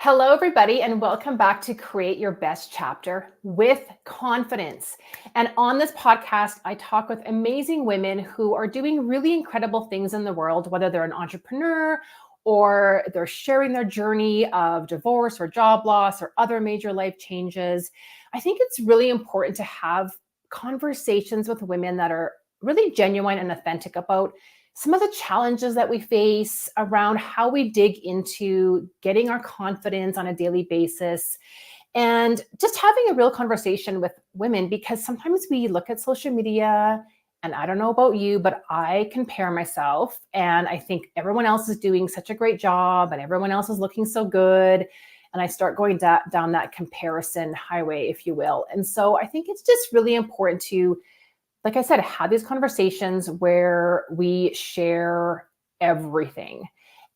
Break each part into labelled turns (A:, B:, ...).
A: Hello, everybody, and welcome back to Create Your Best Chapter with Confidence. And on this podcast, I talk with amazing women who are doing really incredible things in the world, whether they're an entrepreneur or they're sharing their journey of divorce or job loss or other major life changes. I think it's really important to have conversations with women that are really genuine and authentic about some of the challenges that we face around how we dig into getting our confidence on a daily basis and just having a real conversation with women, because sometimes we look at social media and I don't know about you, but I compare myself and I think everyone else is doing such a great job and everyone else is looking so good. And I start going down that comparison highway, if you will. And so I think it's just really important to, like I said, have these conversations where we share everything.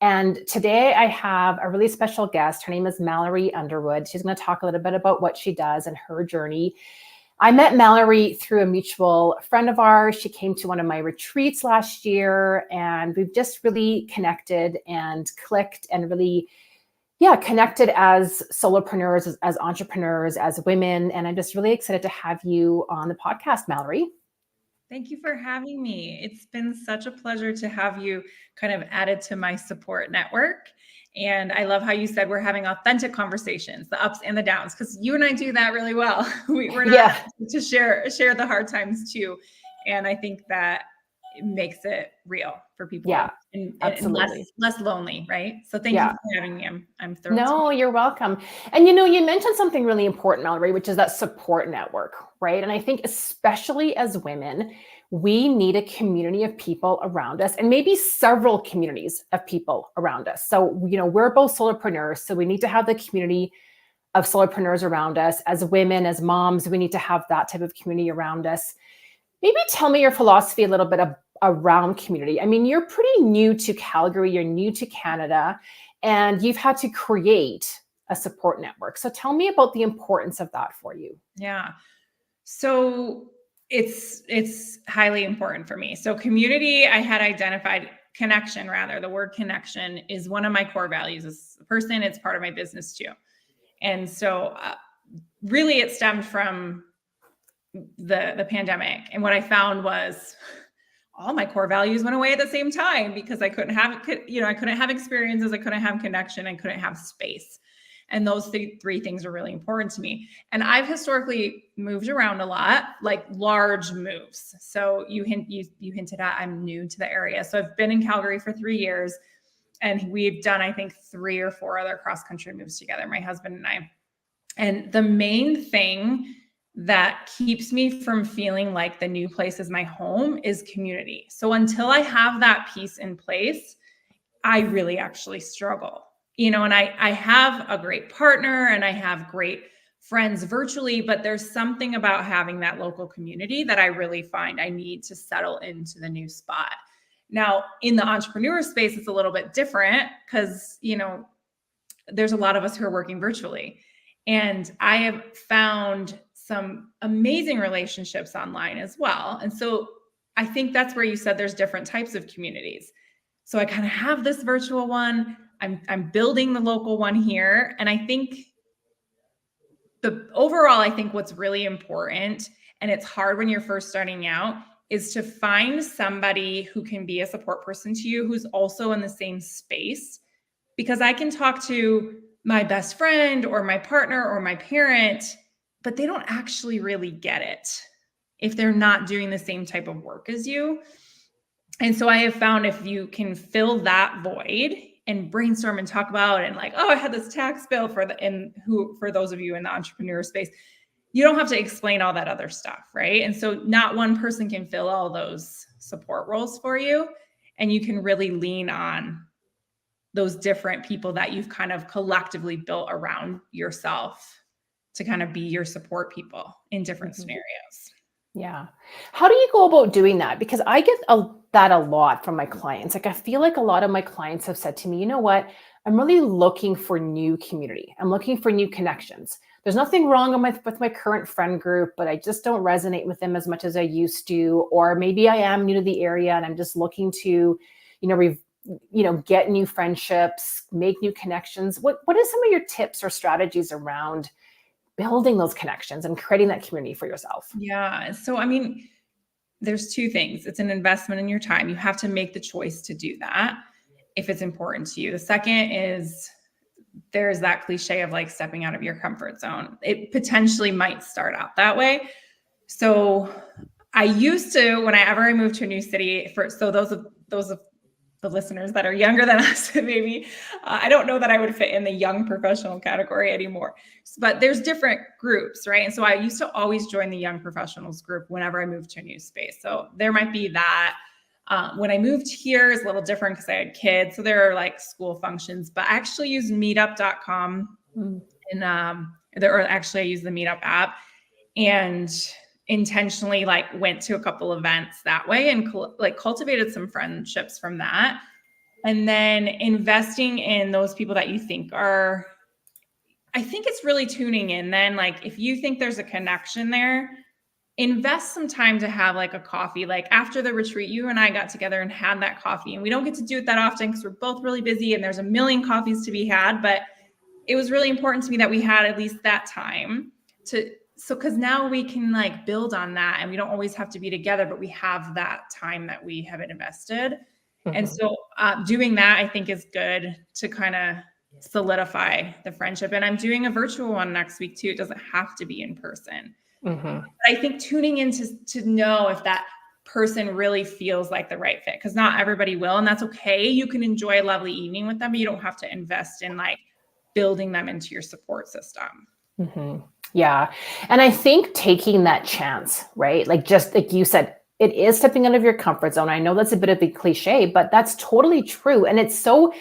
A: And today I have a really special guest. Her name is Mallory Underwood. She's going to talk a little bit about what she does and her journey. I met Mallory through a mutual friend of ours. She came to one of my retreats last year, and we've just really connected and clicked and really connected as solopreneurs, as entrepreneurs, as women. And I'm just really excited to have you on the podcast, Mallory.
B: Thank you for having me. It's been such a pleasure to have you kind of added to my support network. And I love how you said we're having authentic conversations, the ups and the downs, because you and I do that really well. We're not to share the hard times too. And I think that it makes it real for people.
A: Yeah,
B: and
A: absolutely.
B: less lonely, right? So thank you for having me. I'm thrilled.
A: No, you're welcome. And you mentioned something really important, Mallory, which is that support network, right? And I think especially as women, we need a community of people around us, and maybe several communities of people around us. So, we're both solopreneurs, so we need to have the community of solopreneurs around us. As women, as moms, we need to have that type of community around us. Maybe tell me your philosophy a little bit around community. I mean, you're pretty new to Calgary, you're new to Canada, and you've had to create a support network. So tell me about the importance of that for you.
B: Yeah. So it's highly important for me. So community, I had identified connection, rather, the word connection is one of my core values as a person. It's part of my business too. And so really it stemmed from the pandemic. And what I found was all my core values went away at the same time because I couldn't have experiences, I couldn't have connection, I couldn't have space. And those three things are really important to me. And I've historically moved around a lot, like large moves. So you hinted at I'm new to the area. So I've been in Calgary for 3 years, and we've done, I think, 3 or 4 other cross-country moves together, my husband and I. And the main thing that keeps me from feeling like the new place is my home is community. So until I have that piece in place, I really actually struggle. And I have a great partner and I have great friends virtually, but there's something about having that local community that I really find I need to settle into the new spot. Now, in the entrepreneur space, it's a little bit different because, there's a lot of us who are working virtually. And I have found some amazing relationships online as well. And so I think that's where you said there's different types of communities. So I kind of have this virtual one. I'm building the local one here. And I think I think what's really important, and it's hard when you're first starting out, is to find somebody who can be a support person to you who's also in the same space. Because I can talk to my best friend or my partner or my parent, but they don't actually really get it if they're not doing the same type of work as you. And so I have found if you can fill that void and brainstorm and talk about it, and like, oh, I had this tax bill for those of you in the entrepreneur space, you don't have to explain all that other stuff, right? And so not one person can fill all those support roles for you, and you can really lean on those different people that you've kind of collectively built around yourself to kind of be your support people in different scenarios.
A: Yeah. How do you go about doing that? Because I get that a lot from my clients. Like, I feel like a lot of my clients have said to me, you know what? I'm really looking for new community. I'm looking for new connections. There's nothing wrong with my current friend group, but I just don't resonate with them as much as I used to. Or maybe I am new to the area and I'm just looking to, get new friendships, make new connections. What are some of your tips or strategies around building those connections and creating that community for yourself?
B: Yeah. So, I mean, there's two things. It's an investment in your time. You have to make the choice to do that if it's important to you. The second is there's that cliche of like stepping out of your comfort zone. It potentially might start out that way. So I used to, whenever I moved to a new city, so those of the listeners that are younger than us, maybe, I don't know that I would fit in the young professional category anymore, but there's different groups, right? And so I used to always join the young professionals group whenever I moved to a new space. So there might be that. When I moved here is a little different because I had kids. So there are like school functions, but I actually use meetup.com and I use the Meetup app and intentionally like went to a couple events that way and cultivated some friendships from that. And then investing in those people that you think are, I think it's really tuning in then. Like if you think there's a connection there, invest some time to have like a coffee. Like after the retreat, you and I got together and had that coffee, and we don't get to do it that often because we're both really busy and there's a million coffees to be had, but it was really important to me that we had at least that time because now we can like build on that, and we don't always have to be together, but we have that time that we have invested. And so doing that, I think, is good to kind of solidify the friendship. And I'm doing a virtual one next week too. It doesn't have to be in person. But I think tuning in to know if that person really feels like the right fit, because not everybody will, and that's okay. You can enjoy a lovely evening with them, but you don't have to invest in like building them into your support system.
A: Yeah. And I think taking that chance, right? Like just like you said, it is stepping out of your comfort zone. I know that's a bit of a cliche, but that's totally true. And it's so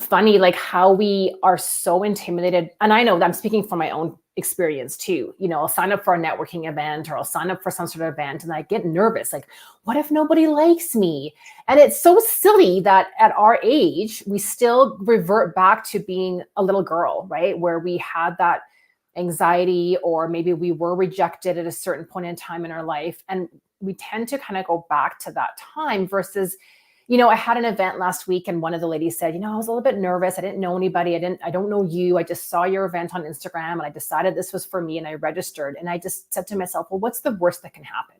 A: funny, like how we are so intimidated. And I know that I'm speaking from my own experience too. I'll sign up for a networking event or I'll sign up for some sort of event and I get nervous. Like, what if nobody likes me? And it's so silly that at our age, we still revert back to being a little girl, right? Where we had that anxiety, or maybe we were rejected at a certain point in time in our life. And we tend to kind of go back to that time versus, I had an event last week and one of the ladies said, I was a little bit nervous. I didn't know anybody. I don't know you. I just saw your event on Instagram and I decided this was for me and I registered. And I just said to myself, well, what's the worst that can happen?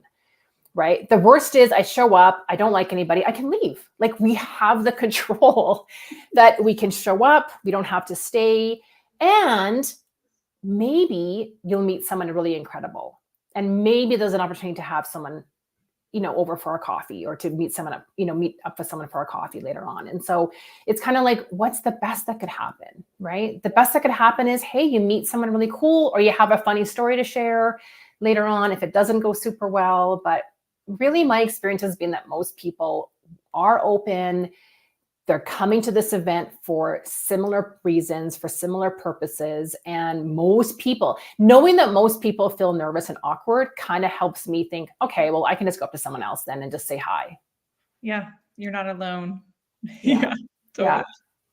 A: Right? The worst is I show up, I don't like anybody, I can leave. Like we have the control that we can show up. We don't have to stay. And maybe you'll meet someone really incredible. And maybe there's an opportunity to have someone, over for a coffee, or to meet someone up, meet up with someone for a coffee later on. And so it's kind of like, what's the best that could happen, right? The best that could happen is, hey, you meet someone really cool, or you have a funny story to share later on if it doesn't go super well. But really my experience has been that most people are open. They're coming to this event for similar reasons, for similar purposes. And most people, knowing that most people feel nervous and awkward kind of helps me think, okay, well, I can just go up to someone else then and just say hi.
B: Yeah. You're not alone.
A: Yeah. Totally.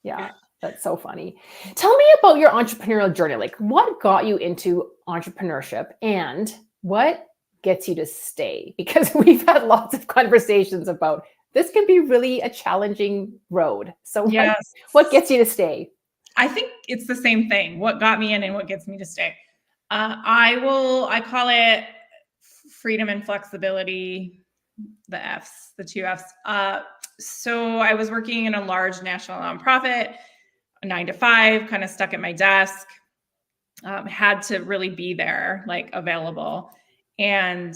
A: Yeah. That's so funny. Tell me about your entrepreneurial journey. Like what got you into entrepreneurship and what gets you to stay? Because we've had lots of conversations about this can be really a challenging road. So yes. What gets you to stay?
B: I think it's the same thing. What got me in and what gets me to stay. I call it freedom and flexibility, the two Fs. So I was working in a large national nonprofit, a 9-to-5, kind of stuck at my desk, had to really be there, like available. And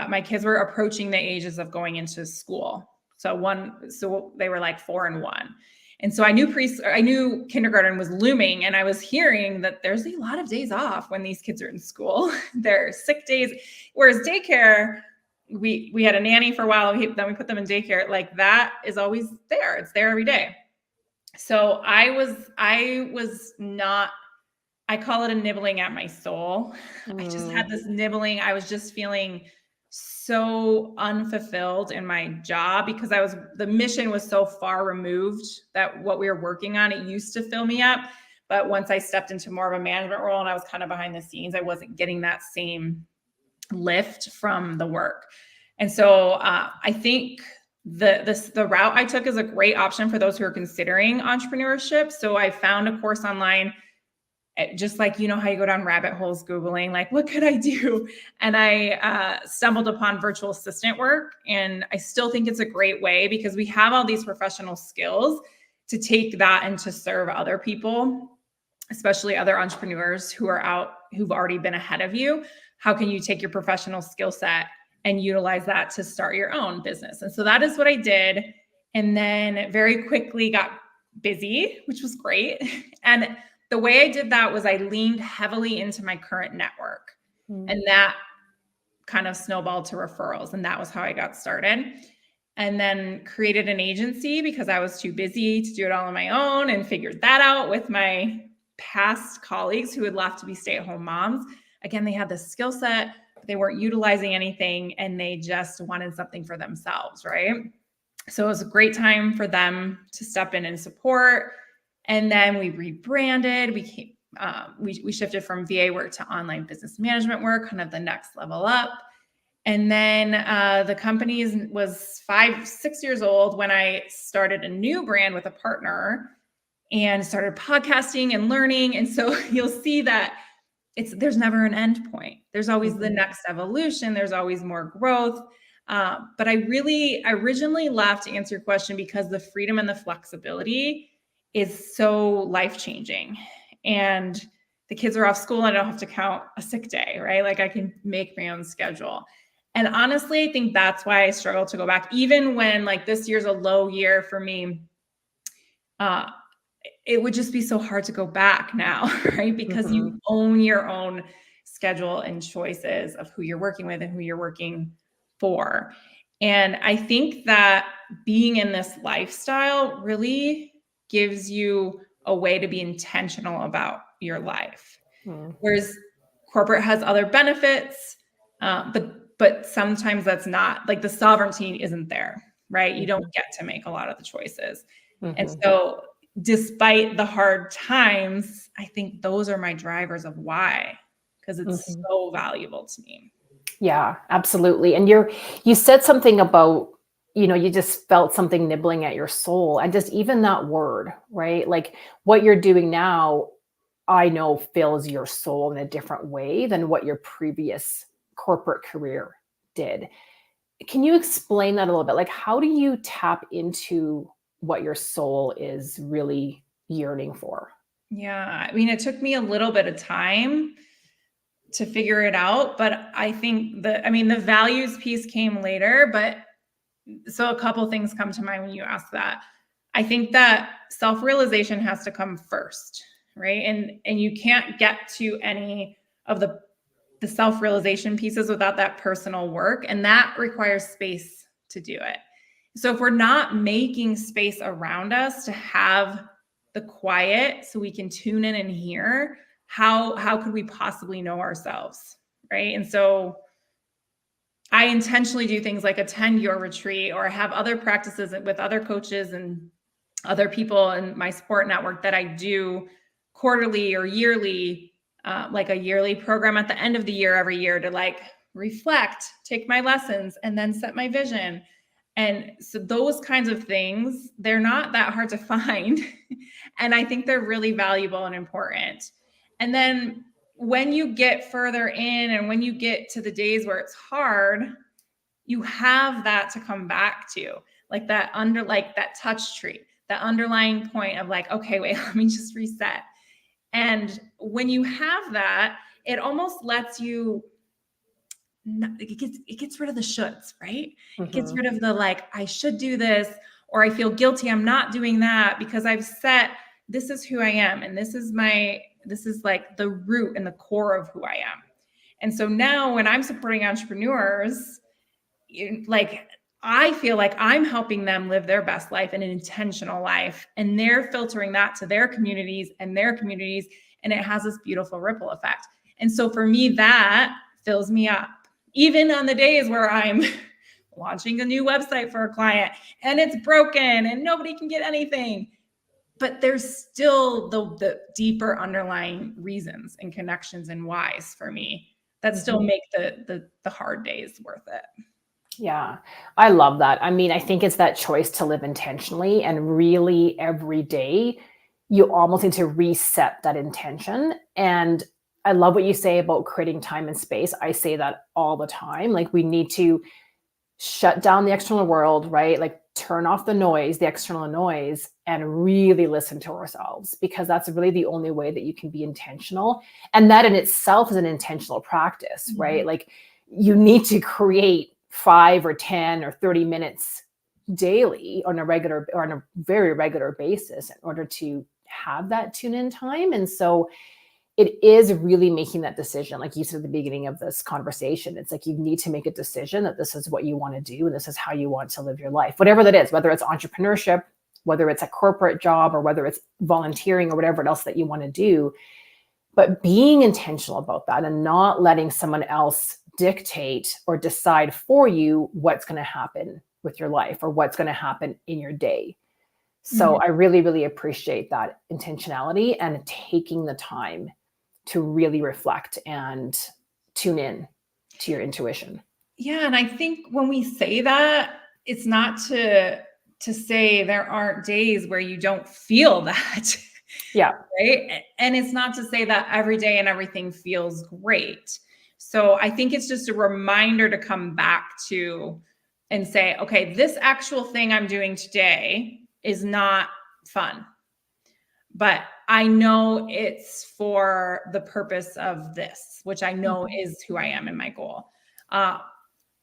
B: my kids were approaching the ages of going into school. So they were like 4 and 1. And so I knew kindergarten was looming, and I was hearing that there's a lot of days off when these kids are in school. There are sick days, whereas daycare, we had a nanny for a while, then we put them in daycare. Like that is always there. It's there every day. So I was not, I call it a nibbling at my soul. I just had this nibbling. I was just feeling so unfulfilled in my job because the mission was so far removed that what we were working on, it used to fill me up. But once I stepped into more of a management role and I was kind of behind the scenes, I wasn't getting that same lift from the work. And so I think the route I took is a great option for those who are considering entrepreneurship. So I found a course online, just like, you know, how you go down rabbit holes Googling, like, what could I do? And I stumbled upon virtual assistant work. And I still think it's a great way because we have all these professional skills to take that and to serve other people, especially other entrepreneurs who are out, who've already been ahead of you. How can you take your professional skill set and utilize that to start your own business? And so that is what I did. And then very quickly got busy, which was great. And the way I did that was I leaned heavily into my current network. And that kind of snowballed to referrals. And that was how I got started. And then created an agency because I was too busy to do it all on my own, and figured that out with my past colleagues who had left to be stay-at-home moms. Again, they had the skill set, but they weren't utilizing anything, and they just wanted something for themselves, right? So it was a great time for them to step in and support. And then we rebranded. We shifted from VA work to online business management work, kind of the next level up. And then the company was 5-6 years old when I started a new brand with a partner and started podcasting and learning. And so you'll see that there's never an end point. There's always the next evolution. There's always more growth. But I originally left, to answer your question, because the freedom and the flexibility is so life-changing. And the kids are off school and I don't have to count a sick day, right? Like I can make my own schedule. And honestly, I think that's why I struggle to go back. Even when like this year's a low year for me, it would just be so hard to go back now, right? Because you own your own schedule and choices of who you're working with and who you're working for. And I think that being in this lifestyle really gives you a way to be intentional about your life. Whereas corporate has other benefits, but sometimes that's not, like, the sovereignty isn't there, right? You don't get to make a lot of the choices. And so despite the hard times, I think those are my drivers of why, because it's so valuable to me.
A: Yeah, absolutely. And you said something about, you just felt something nibbling at your soul, and just even that word, right? Like what you're doing now, I know fills your soul in a different way than what your previous corporate career did. Can you explain that a little bit? Like, how do you tap into what your soul is really yearning for?
B: Yeah, I mean, it took me a little bit of time to figure it out, but I think the values piece came later, but so a couple things come to mind when you ask that. I think that self-realization has to come first, right? And you can't get to any of the self-realization pieces without that personal work, and that requires space to do it. So if we're not making space around us to have the quiet so we can tune in and hear, how could we possibly know ourselves, right? And so I intentionally do things like attend your retreat, or have other practices with other coaches and other people in my support network that I do quarterly or yearly, like a yearly program at the end of the year every year to like reflect, take my lessons, and then set my vision. And so those kinds of things, they're not that hard to find. And I think they're really valuable and important. And then when you get further in and when you get to the days where it's hard, you have that to come back to, like that touch tree, that underlying point of like, okay, wait, let me just reset. And when you have that, it almost lets you, it gets rid of the shoulds, right? It gets rid of the like, I should do this, or I feel guilty I'm not doing that, because I've set, this is who I am. And this is like the root and the core of who I am. And so now when I'm supporting entrepreneurs, like, I feel like I'm helping them live their best life and an intentional life, and they're filtering that to their communities, and it has this beautiful ripple effect. And so for me, that fills me up, even on the days where I'm launching a new website for a client and it's broken and nobody can get anything. But there's still the deeper underlying reasons and connections and whys for me that still make the hard days worth it.
A: Yeah, I love that. I mean, I think it's that choice to live intentionally, and really every day you almost need to reset that intention. And I love what you say about creating time and space. I say that all the time. Like, we need to shut down the external world, right? Like, turn off the noise, the external noise, and really listen to ourselves, because that's really the only way that you can be intentional. And that in itself is an intentional practice, right?
B: Mhm.
A: Like, you need to create 5 or 10 or 30 minutes daily on a regular or on a very regular basis in order to have that tune in time. And so it is really making that decision. Like you said at the beginning of this conversation, it's like you need to make a decision that this is what you want to do and this is how you want to live your life, whatever that is, whether it's entrepreneurship, whether it's a corporate job, or whether it's volunteering or whatever else that you want to do. But being intentional about that and not letting someone else dictate or decide for you what's going to happen with your life or what's going to happen in your day. So
B: Mhm.
A: I really, really appreciate that intentionality and taking the time to really reflect and tune in to your intuition.
B: Yeah, and I think when we say that, it's not to say there aren't days where you don't feel that.
A: Yeah.
B: Right? And it's not to say that every day and everything feels great. So I think it's just a reminder to come back to and say, okay, this actual thing I'm doing today is not fun, but I know it's for the purpose of this, which I know
A: Mhm.
B: is who I am and my goal. Uh,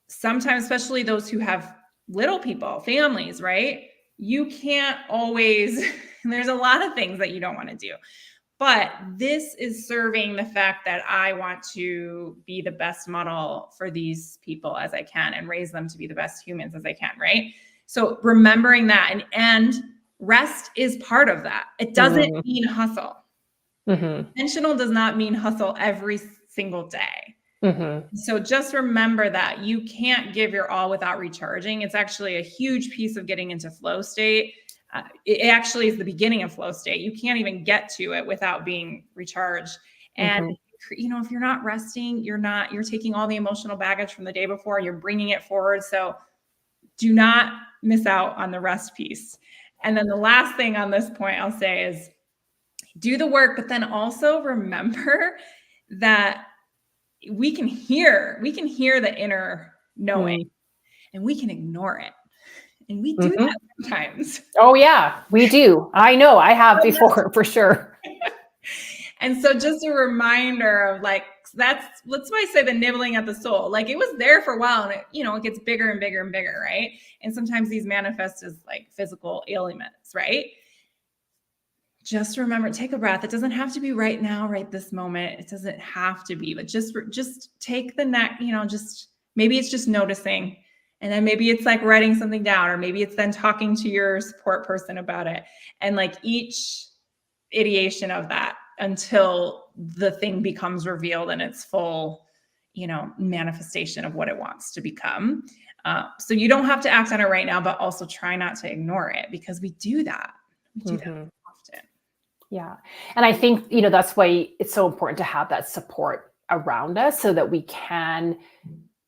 B: Sometimes, especially those who have little people, families, right? You can't always, there's a lot of things that you don't want to do. But this is serving the fact that I want to be the best model for these people as I can and raise them to be the best humans as I can, right? So remembering that and rest is part of that. It doesn't
A: Mhm.
B: mean hustle.
A: Mhm.
B: Intentional does not mean hustle every single day.
A: Mhm.
B: So just remember that you can't give your all without recharging. It's actually a huge piece of getting into flow state. It actually is the beginning of flow state. You can't even get to it without being recharged. And
A: Mhm.
B: if you're not resting, you're taking all the emotional baggage from the day before, you're bringing it forward. So do not miss out on the rest piece. And then the last thing on this point I'll say is do the work, but then also remember that we can hear the inner knowing
A: Mhm.
B: and we can ignore it. And we do
A: Mhm.
B: that sometimes.
A: Oh yeah, we do. I know. I have before for sure.
B: And so just a reminder of like that's why I say the nibbling at the soul. Like it was there for a while and it gets bigger and bigger and bigger, right? And sometimes these manifest as like physical ailments, right? Just remember, take a breath. It doesn't have to be right now, right this moment. It doesn't have to be, but just take the neck, just maybe it's just noticing. And then maybe it's like writing something down, or maybe it's then talking to your support person about it. And like each ideation of that until the thing becomes revealed in its full, manifestation of what it wants to become. So you don't have to act on it right now, but also try not to ignore it because we do that. We do that
A: Mhm.
B: often.
A: Yeah. And I think, that's why it's so important to have that support around us so that we can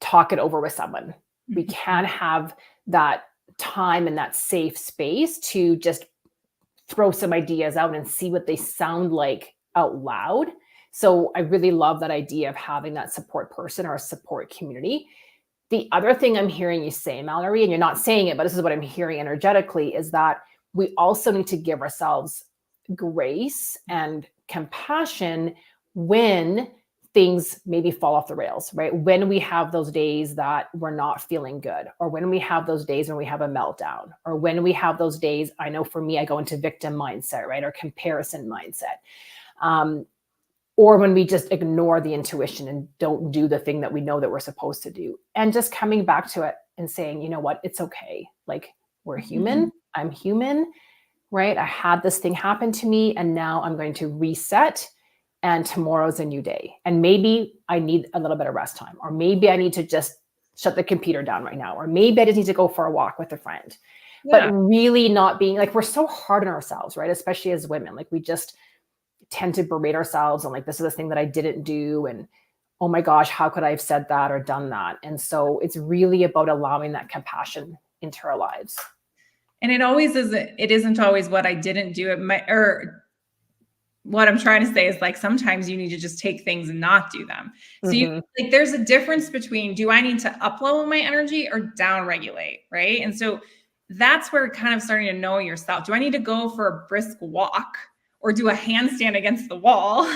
A: talk it over with someone. We
B: Mhm.
A: can have that time and that safe space to just throw some ideas out and see what they sound like out loud. So I really love that idea of having that support person or a support community. The other thing I'm hearing you say, Mallory, and you're not saying it, but this is what I'm hearing energetically, is that we also need to give ourselves grace and compassion when things maybe fall off the rails, right? When we have those days that we're not feeling good, or when we have those days when we have a meltdown, or when we have those days, I know for me, I go into victim mindset, right? Or comparison mindset. Um, or when we just ignore the intuition and don't do the thing that we know that we're supposed to do. And just coming back to it and saying, you know what, it's okay. Like, we're
B: Mhm.
A: human. I'm human, right? I had this thing happen to me and now I'm going to reset, and tomorrow's a new day. And maybe I need a little bit of rest time, or maybe I need to just shut the computer down right now, or maybe I just need to go for a walk with a friend. But
B: Yeah.
A: really not being like, we're so hard on ourselves, right? Especially as women, like we just tend to berate ourselves and like, this is the thing that I didn't do. And oh my gosh, how could I have said that or done that? And so it's really about allowing that compassion into our lives.
B: And it isn't always what I didn't do. Or what I'm trying to say is like, sometimes you need to just take things and not do them. So like, there's a difference between, do I need to upload my energy or down regulate? Right. And so that's where kind of starting to know yourself. Do I need to go for a brisk walk or do a handstand against the wall?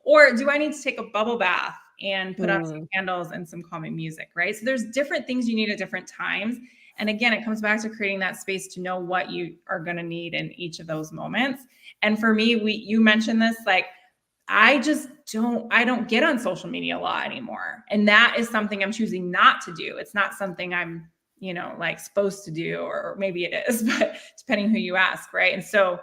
B: Or do I need to take a bubble bath and put on some candles and some calming music? Right. So there's different things you need at different times. And again, it comes back to creating that space to know what you are going to need in each of those moments. And for me, you mentioned this, like, I don't get on social media a lot anymore. And that is something I'm choosing not to do. It's not something I'm, like supposed to do, or maybe it is, but depending who you ask. Right. And so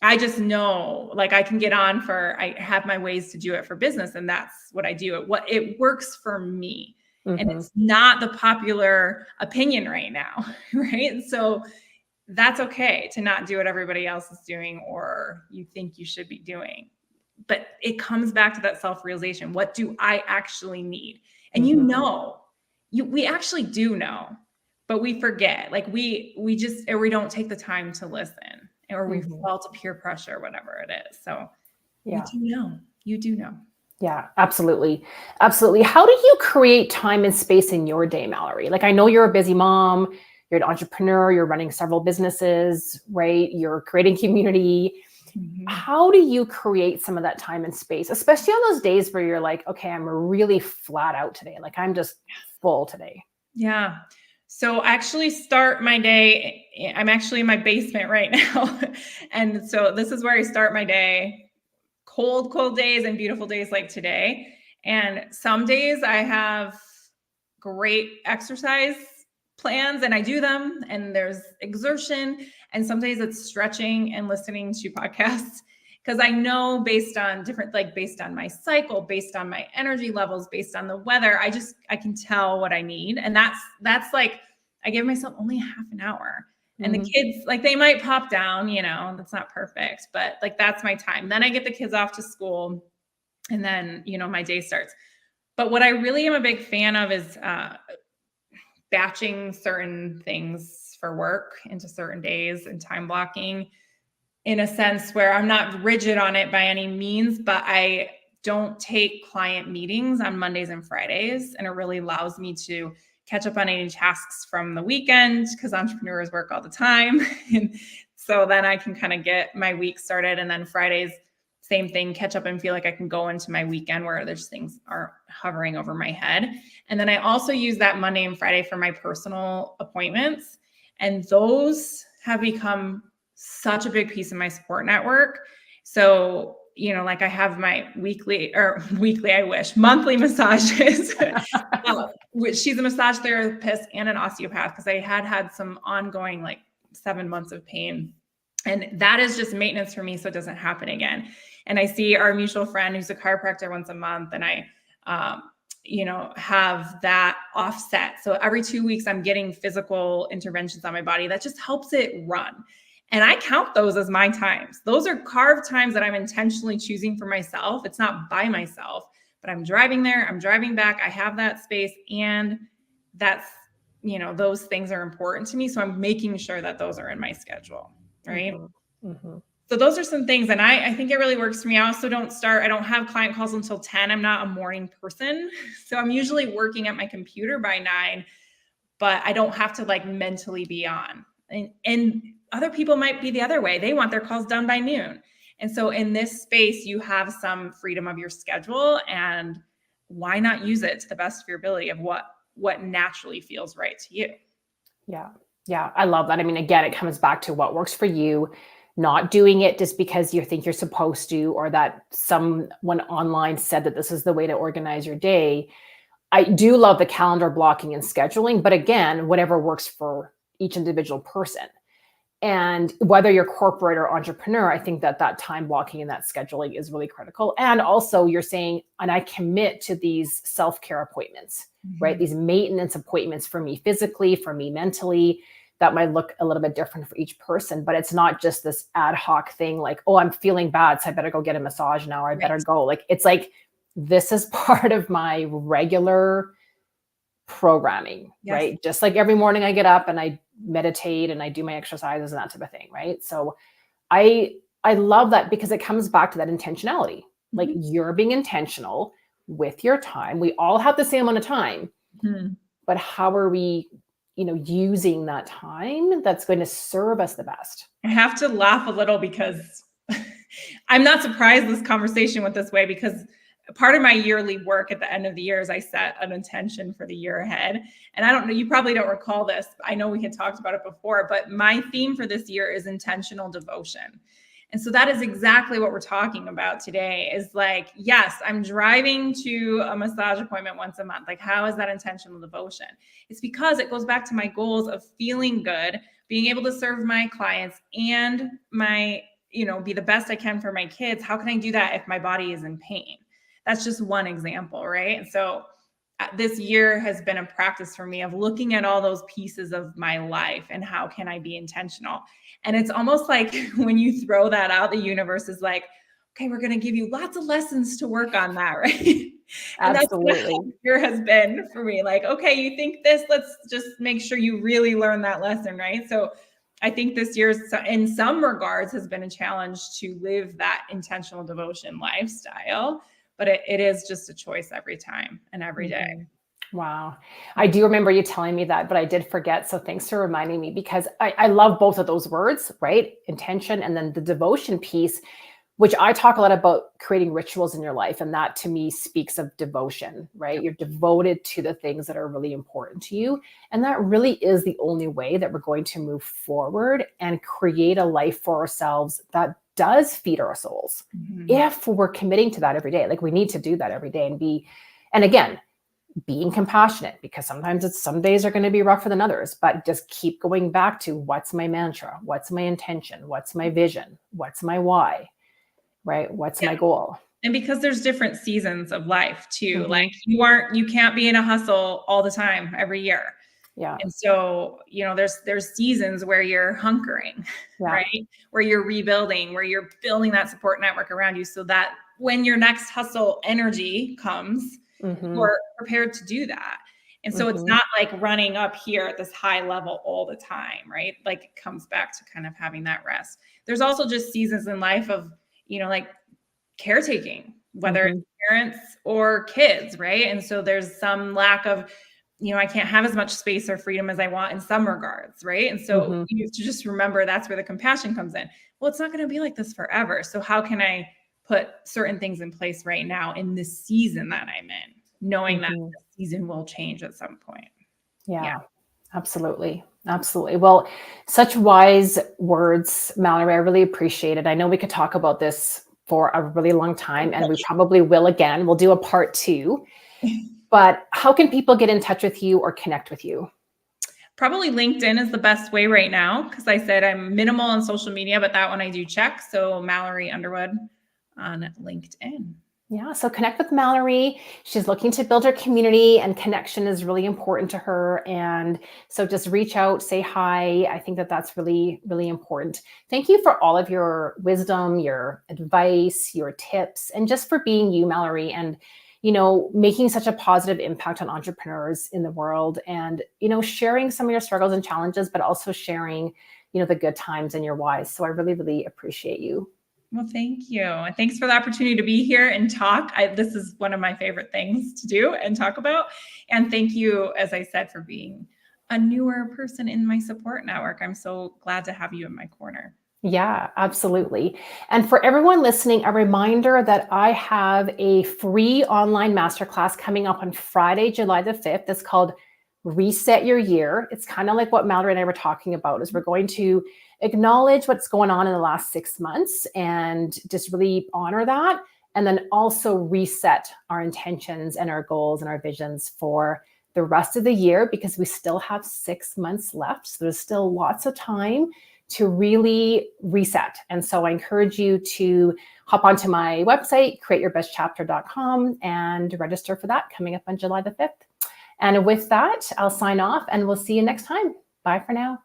B: I just know, like, I can get on I have my ways to do it for business, and that's what I do. It works for me. And it's not the popular opinion right now, right? So that's okay to not do what everybody else is doing or you think you should be doing. But it comes back to that self-realization. What do I actually need? And we actually do know, but we forget. Like we don't take the time to listen, or we fall to peer pressure, whatever it is. So you do know.
A: Yeah, absolutely. Absolutely. How do you create time and space in your day, Mallory? Like, I know you're a busy mom, you're an entrepreneur, you're running several businesses, right? You're creating community. How do you create some of that time and space, especially on those days where you're like, okay, I'm really flat out today. Like, I'm just full today.
B: Yeah. So I actually start my day. I'm actually in my basement right now. And so this is where I start my day. Cold days and beautiful days like today. And some days I have great exercise plans and I do them, and there's exertion. And some days it's stretching and listening to podcasts, because I know based on based on my cycle, based on my energy levels, based on the weather, I can tell what I need. And that's like, I give myself only half an hour. And the kids, like, they might pop down, that's not perfect, but like, that's my time. Then I get the kids off to school, and then, my day starts. But what I really am a big fan of is batching certain things for work into certain days and time blocking, in a sense where I'm not rigid on it by any means, but I don't take client meetings on Mondays and Fridays. And it really allows me to catch up on any tasks from the weekend, because entrepreneurs work all the time. And so then I can kind of get my week started. And then Fridays, same thing, catch up and feel like I can go into my weekend where there's things aren't hovering over my head. And then I also use that Monday and Friday for my personal appointments. And those have become such a big piece of my support network. So, like, I have my monthly massages. She's a massage therapist and an osteopath, because I had some ongoing, like, 7 months of pain. And that is just maintenance for me, so it doesn't happen again. And I see our mutual friend who's a chiropractor once a month, and I, have that offset. So every 2 weeks, I'm getting physical interventions on my body that just helps it run. And I count those as my times. Those are carved times that I'm intentionally choosing for myself. It's not by myself, but I'm driving there, I'm driving back. I have that space, and that's, those things are important to me. So I'm making sure that those are in my schedule. Right. So those are some things. And I think it really works for me. I also I don't have client calls until 10. I'm not a morning person. So I'm usually working at my computer by 9, but I don't have to, like, mentally be on. And other people might be the other way. They want their calls done by noon. And so in this space, you have some freedom of your schedule, and why not use it to the best of your ability of what naturally feels right to you?
A: Yeah. Yeah. I love that. I mean, again, it comes back to what works for you, not doing it just because you think you're supposed to, or that someone online said that this is the way to organize your day. I do love the calendar blocking and scheduling, but again, whatever works for each individual person. And whether you're corporate or entrepreneur, I think that time blocking and that scheduling is really critical. And also, you're saying, and I commit to these self-care appointments, right? These maintenance appointments for me physically, for me mentally, that might look a little bit different for each person, but it's not just this ad hoc thing like, oh, I'm feeling bad, so I better go get a massage now, or I better go. Like, it's like, this is part of my regular programming,
B: Yes.
A: right? Just like every morning I get up and I meditate and I do my exercises and that type of thing, right? So I love that because it comes back to that intentionality. Like
B: Mhm.
A: you're being intentional with your time. We all have the same amount of time,
B: Mhm.
A: but how are we, using that time that's going to serve us the best?
B: I have to laugh a little because I'm not surprised this conversation went this way, because part of my yearly work at the end of the year is I set an intention for the year ahead. And I don't know, you probably don't recall this. I know we had talked about it before, but my theme for this year is intentional devotion. And so that is exactly what we're talking about today, is like, yes, I'm driving to a massage appointment once a month. Like, how is that intentional devotion? It's because it goes back to my goals of feeling good, being able to serve my clients and be the best I can for my kids. How can I do that if my body is in pain? That's just one example, right? And so this year has been a practice for me of looking at all those pieces of my life and how can I be intentional. And it's almost like when you throw that out, the universe is like, okay, we're going to give you lots of lessons to work on that, right? And that's what
A: Absolutely.
B: the year has been for me. Like, okay, you think this, let's just make sure you really learn that lesson, right? So I think this year, in some regards, has been a challenge to live that intentional devotion lifestyle, but it is just a choice every time and every day.
A: Mhm. Wow. I
B: Yeah.
A: do remember you telling me that, but I did forget. So thanks for reminding me because I love both of those words, right? Intention and then the devotion piece, which I talk a lot about creating rituals in your life. And that to me speaks of devotion, right? You're devoted to the things that are really important to you. And that really is the only way that we're going to move forward and create a life for ourselves that does feed our souls.
B: Mhm.
A: If we're committing to that every day, like we need to do that every day and again, being compassionate because sometimes some days are going to be rougher than others, but just keep going back to what's my mantra, what's my intention, what's my vision, what's my why, right? What's
B: Yeah.
A: my goal?
B: And because there's different seasons of life too. Like
A: Hmm.
B: you can't be in a hustle all the time every year.
A: Yeah.
B: And so, there's seasons where you're hunkering,
A: Yeah.
B: right? Where you're rebuilding, where you're building that support network around you so that when your next hustle energy comes,
A: Hmm.
B: you're prepared to do that. And so it's
A: Hmm.
B: not like running up here at this high level all the time, right? Like it comes back to kind of having that rest. There's also just seasons in life of, like caretaking, whether it's
A: Hmm.
B: parents or kids, right? And so there's some lack of, I can't have as much space or freedom as I want in some regards, right? And so
A: Hmm.
B: you have to just remember that's where the compassion comes in. Well, it's not going to be like this forever. So how can I put certain things in place right now in this season that I'm in, knowing that
A: Hmm.
B: the season will change at some point? Yeah.
A: Yeah. Absolutely. Absolutely. Well, such wise words, Mallory. I really appreciate it. I know we could talk about this for a really long time, and we probably will again. We'll do a part two. But how can people get in touch with you or connect with you?
B: Probably LinkedIn is the best way right now because I said I'm minimal on social media, but that one I do check. So Mallory Underwood on LinkedIn.
A: Yeah, so connect with Mallory. She's looking to build her community, and connection is really important to her. And so just reach out, say hi. I think that that's really, really important. Thank you for all of your wisdom, your advice, your tips, and just for being you, Mallory, and making such a positive impact on entrepreneurs in the world and sharing some of your struggles and challenges, but also sharing the good times and your whys. So I really, really appreciate you.
B: Well, thank you. And thanks for the opportunity to be here and talk. This is one of my favorite things to do and talk about. And thank you, as I said, for being a newer person in my support network. I'm so glad to have you in my corner.
A: Yeah, absolutely. And for everyone listening, a reminder that I have a free online masterclass coming up on Friday, July the 5th. It's called Reset Your Year. It's kind of like what Mallory and I were talking about, is we're going to acknowledge what's going on in the last 6 months and just really honor that. And then also reset our intentions and our goals and our visions for the rest of the year, because we still have 6 months left. So there's still lots of time to really reset. And so I encourage you to hop onto my website, createyourbestchapter.com, and register for that coming up on July the 5th. And with that, I'll sign off and we'll see you next time. Bye for now.